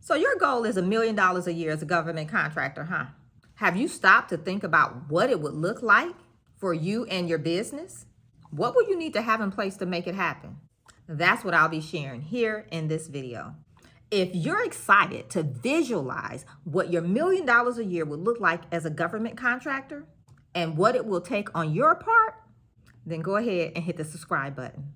So your goal is $1 million a year as a government contractor, huh? Have you stopped to think about what it would look like for you and your business? What will you need to have in place to make it happen? That's what I'll be sharing here in this video. If you're excited to visualize what your $1 million a year would look like as a government contractor and what it will take on your part, then go ahead and hit the subscribe button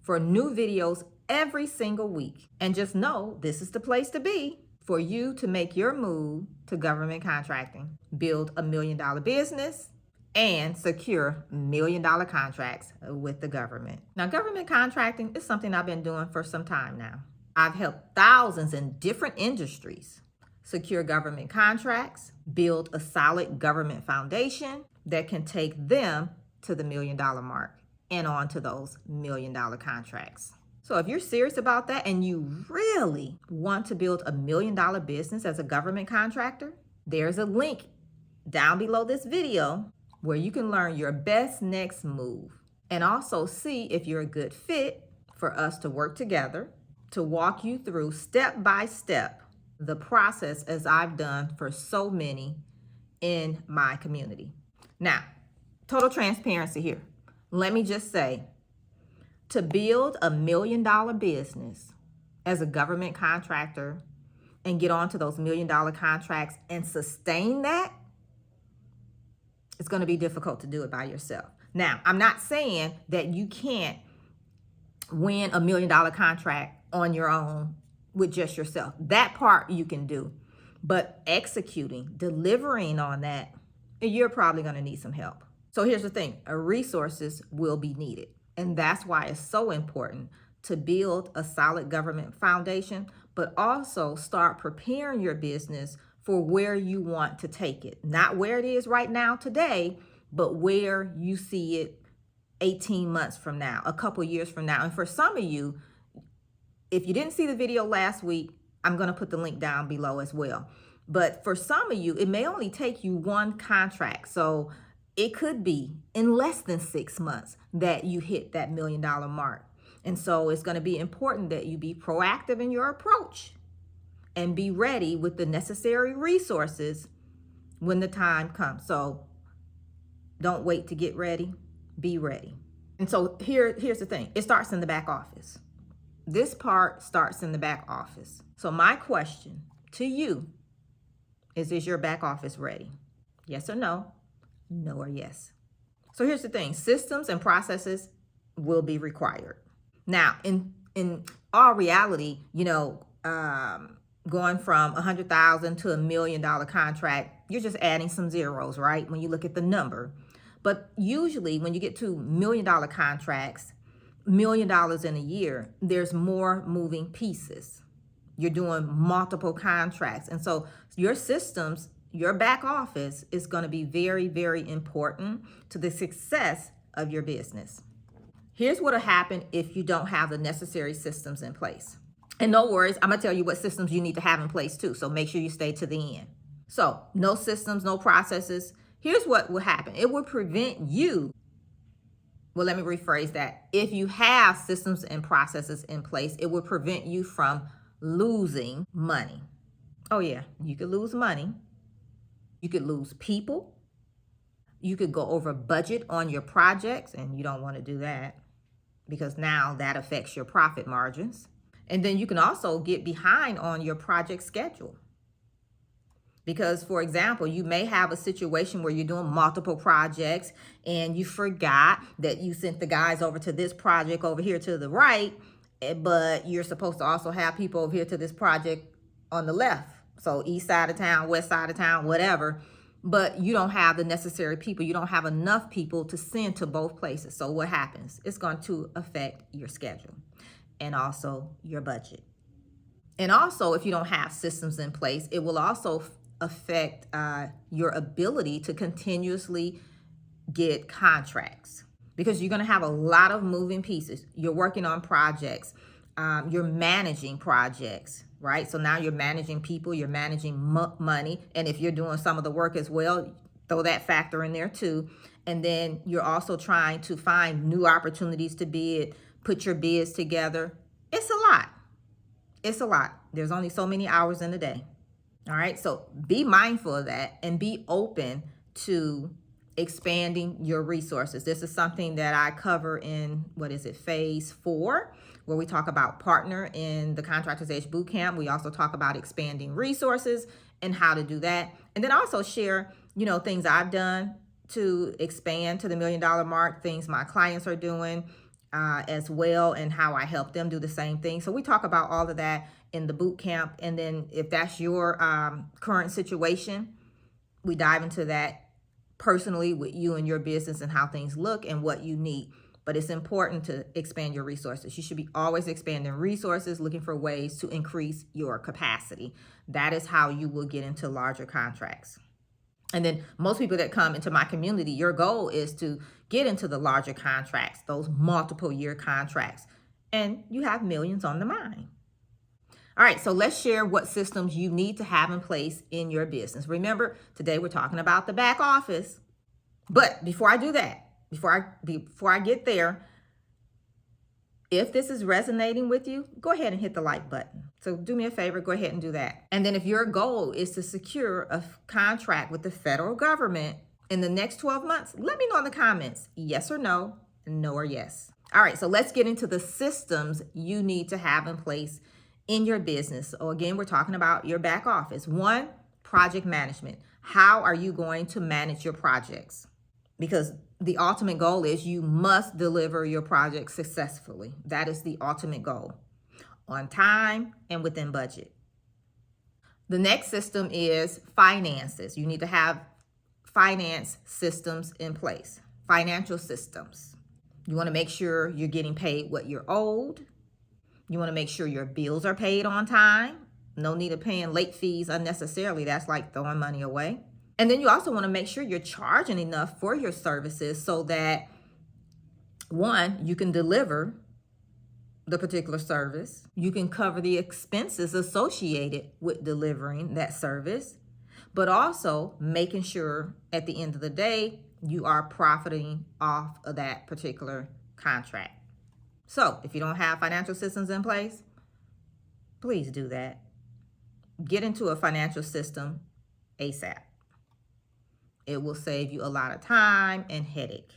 for new videos every single week. And just know this is the place to be for you to make your move to government contracting, build $1 million business, and secure $1 million contracts with the government. Now, government contracting is something I've been doing for some time now. I've helped thousands in different industries secure government contracts, build a solid government foundation that can take them to the $1 million mark and on to those $1 million contracts. So if you're serious about that and you really want to build $1 million business as a government contractor, there's a link down below this video where you can learn your best next move and also see if you're a good fit for us to work together to walk you through step by step the process as I've done for so many in my community. Now, total transparency here. Let me just say, to build $1 million business as a government contractor and get onto those $1 million contracts and sustain that, it's going to be difficult to do it by yourself. Now, I'm not saying that you can't win $1 million contract on your own with just yourself. That part you can do, but executing, delivering on that, you're probably going to need some help. So here's the thing, resources will be needed. And that's why it's so important to build a solid government foundation, but also start preparing your business for where you want to take it. Not where it is right now today, but where you see it 18 months from now, a couple years from now. And for some of you, if you didn't see the video last week, I'm going to put the link down below as well. But for some of you, it may only take you one contract. So it could be in less than 6 months that you hit that $1 million mark. And so it's going to be important that you be proactive in your approach and be ready with the necessary resources when the time comes. So don't wait to get ready, be ready. And so here's the thing, it starts in the back office. This part starts in the back office. So my question to you is your back office ready? Yes or no? No or yes. So here's the thing, systems and processes will be required. Now, in all reality, going from $100,000 to $1 million contract, you're just adding some zeros, right? When you look at the number. But usually when you get to $1 million contracts, $1 million in a year, there's more moving pieces. You're doing multiple contracts. And so your systems, your back office is going to be very, very important to the success of your business. Here's what will happen if you don't have the necessary systems in place. And no worries, I'm going to tell you what systems you need to have in place too. So make sure you stay to the end. So no systems, no processes. Here's what will happen. It will prevent you. Well, let me rephrase that. If you have systems and processes in place, it will prevent you from losing money. Oh yeah, you could lose money. You could lose people. You could go over budget on your projects, and you don't want to do that because now that affects your profit margins. And then you can also get behind on your project schedule. Because, for example, you may have a situation where you're doing multiple projects and you forgot that you sent the guys over to this project over here to the right, but you're supposed to also have people over here to this project on the left. So east side of town, west side of town, whatever. But you don't have the necessary people. You don't have enough people to send to both places. So what happens? It's going to affect your schedule and also your budget. And also, if you don't have systems in place, it will also affect your ability to continuously get contracts because you're going to have a lot of moving pieces. You're working on projects. You're managing projects, right? So now you're managing people, you're managing money. And if you're doing some of the work as well, throw that factor in there too. And then you're also trying to find new opportunities to bid, put your bids together. It's a lot. It's a lot. There's only so many hours in a day. All right. So be mindful of that and be open to expanding your resources. This is something that I cover in, phase 4, where we talk about partner in the Contractor's Edge Bootcamp. We also talk about expanding resources and how to do that. And then also share, things I've done to expand to the $1 million mark, things my clients are doing as well, and how I help them do the same thing. So we talk about all of that in the boot camp. And then if that's your current situation, we dive into that personally with you and your business and how things look and what you need. But it's important to expand your resources. You should be always expanding resources, looking for ways to increase your capacity. That is how you will get into larger contracts. And then most people that come into my community, your goal is to get into the larger contracts, those multiple year contracts, and you have millions on the mind. All right, so let's share what systems you need to have in place in your business. Remember, today we're talking about the back office. But before I do that, before I get there, if this is resonating with you, go ahead and hit the like button. So do me a favor, go ahead and do that. And then if your goal is to secure a contract with the federal government in the next 12 months, let me know in the comments, yes or no or yes. All right, so let's get into the systems you need to have in place in your business. So again, we're talking about your back office. 1, project management. How are you going to manage your projects? Because the ultimate goal is you must deliver your project successfully. That is the ultimate goal, on time and within budget. The next system is finances. You need to have finance systems in place, financial systems. You want to make sure you're getting paid what you're owed. You want to make sure your bills are paid on time. No need of paying late fees unnecessarily. That's like throwing money away. And then you also want to make sure you're charging enough for your services so that, 1, you can deliver the particular service. You can cover the expenses associated with delivering that service, but also making sure at the end of the day, you are profiting off of that particular contract. So if you don't have financial systems in place, please do that. Get into a financial system ASAP. It will save you a lot of time and headache.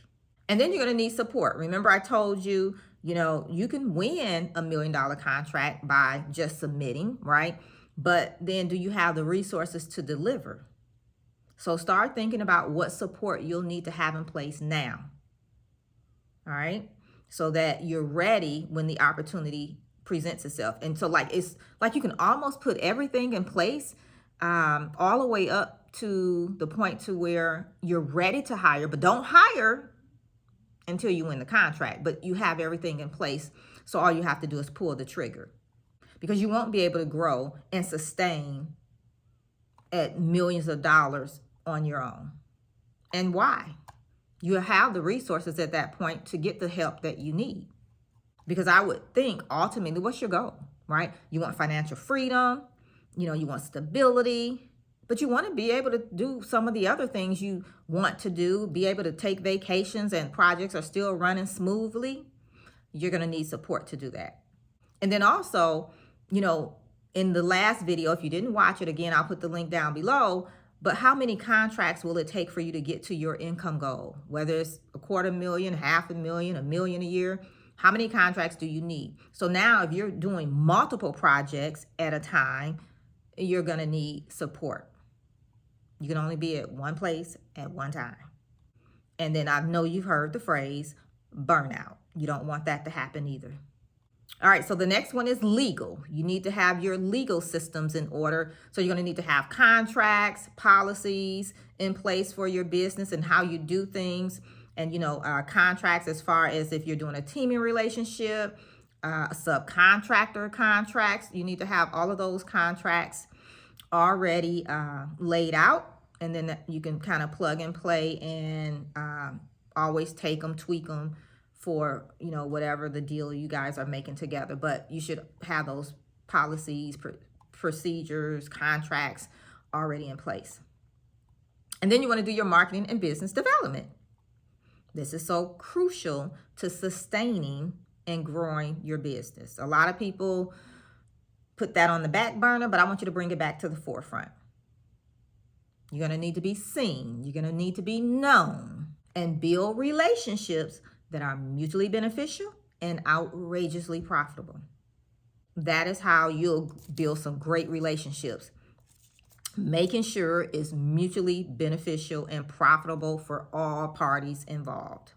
And then you're going to need support. Remember, I told you, you can win a $1 million contract by just submitting, right? But then do you have the resources to deliver? So start thinking about what support you'll need to have in place now. All right? So that you're ready when the opportunity presents itself. And so it's like you can almost put everything in place all the way up to the point to where you're ready to hire, but don't hire until you win the contract. But you have everything in place. So all you have to do is pull the trigger, because you won't be able to grow and sustain at millions of dollars on your own. And why? You have the resources at that point to get the help that you need. Because I would think ultimately, what's your goal, right? You want financial freedom, you want stability, but you want to be able to do some of the other things you want to do, be able to take vacations and projects are still running smoothly. You're going to need support to do that. And then also, in the last video, if you didn't watch it, again, I'll put the link down below. But how many contracts will it take for you to get to your income goal? Whether it's $250,000, $500,000, $1 million a year, how many contracts do you need? So now if you're doing multiple projects at a time, you're going to need support. You can only be at one place at one time. And then I know you've heard the phrase burnout. You don't want that to happen either. All right, so the next one is legal. You need to have your legal systems in order. So you're going to need to have contracts, policies in place for your business and how you do things. And, contracts as far as if you're doing a teaming relationship, subcontractor contracts. You need to have all of those contracts already laid out. And then you can kind of plug and play and always take them, tweak them for, whatever the deal you guys are making together. But you should have those policies, procedures, contracts already in place. And then you want to do your marketing and business development. This is so crucial to sustaining and growing your business. A lot of people put that on the back burner, but I want you to bring it back to the forefront. You're going to need to be seen. You're going to need to be known and build relationships that are mutually beneficial and outrageously profitable. That is how you'll build some great relationships. Making sure it's mutually beneficial and profitable for all parties involved.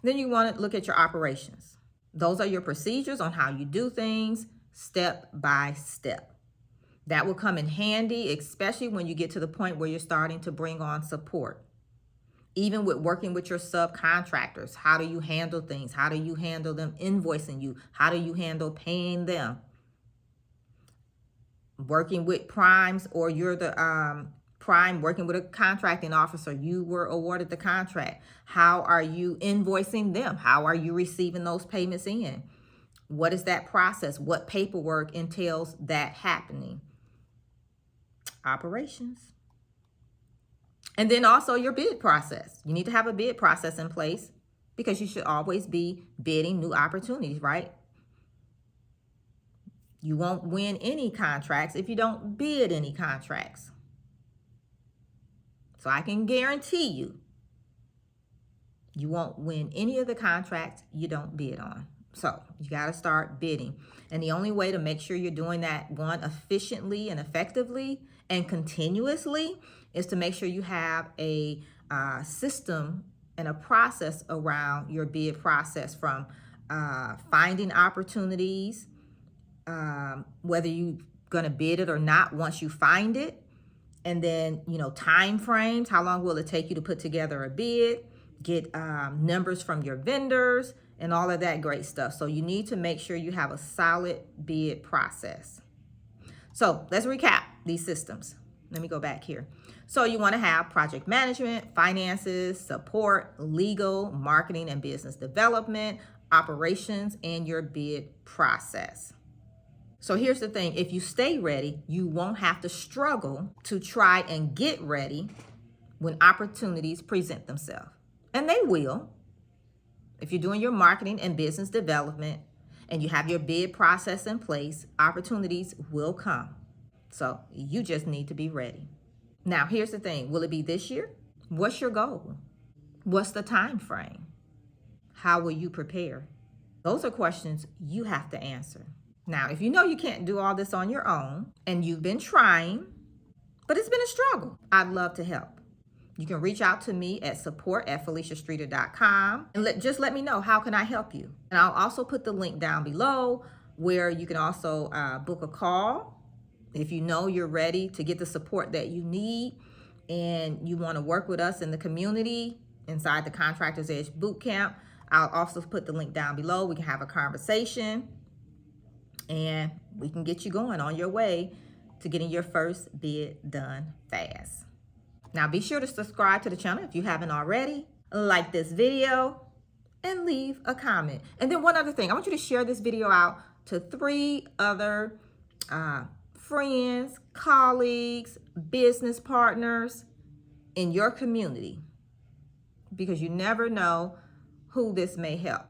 Then you want to look at your operations. Those are your procedures on how you do things step by step. That will come in handy, especially when you get to the point where you're starting to bring on support. Even with working with your subcontractors, how do you handle things? How do you handle them invoicing you? How do you handle paying them? Working with primes, or you're the prime working with a contracting officer, you were awarded the contract. How are you invoicing them? How are you receiving those payments in? What is that process? What paperwork entails that happening? Operations. And then also your bid process. You need to have a bid process in place because you should always be bidding new opportunities, right? You won't win any contracts if you don't bid any contracts. So I can guarantee you, you won't win any of the contracts you don't bid on. So you got to start bidding. And the only way to make sure you're doing that, one, efficiently and effectively and continuously, is to make sure you have a system and a process around your bid process, from finding opportunities, whether you're going to bid it or not once you find it. And then, time frames. How long will it take you to put together a bid? Get numbers from your vendors and all of that great stuff. So you need to make sure you have a solid bid process. So let's recap these systems. Let me go back here. So you want to have project management, finances, support, legal, marketing and business development, operations, and your bid process. So here's the thing. If you stay ready, you won't have to struggle to try and get ready when opportunities present themselves. And they will. If you're doing your marketing and business development and you have your bid process in place, opportunities will come. So you just need to be ready. Now, here's the thing. Will it be this year? What's your goal? What's the time frame? How will you prepare? Those are questions you have to answer. Now, if you know you can't do all this on your own and you've been trying, but it's been a struggle, I'd love to help. You can reach out to me at support@FeliciaStreeter.com and just let me know, how can I help you? And I'll also put the link down below where you can also book a call if you know you're ready to get the support that you need and you want to work with us in the community inside the Contractors Edge Bootcamp. I'll also put the link down below. We can have a conversation and we can get you going on your way to getting your first bid done fast. Now be sure to subscribe to the channel if you haven't already, like this video, and leave a comment. And then one other thing, I want you to share this video out to 3 other friends, colleagues, business partners in your community, because you never know who this may help.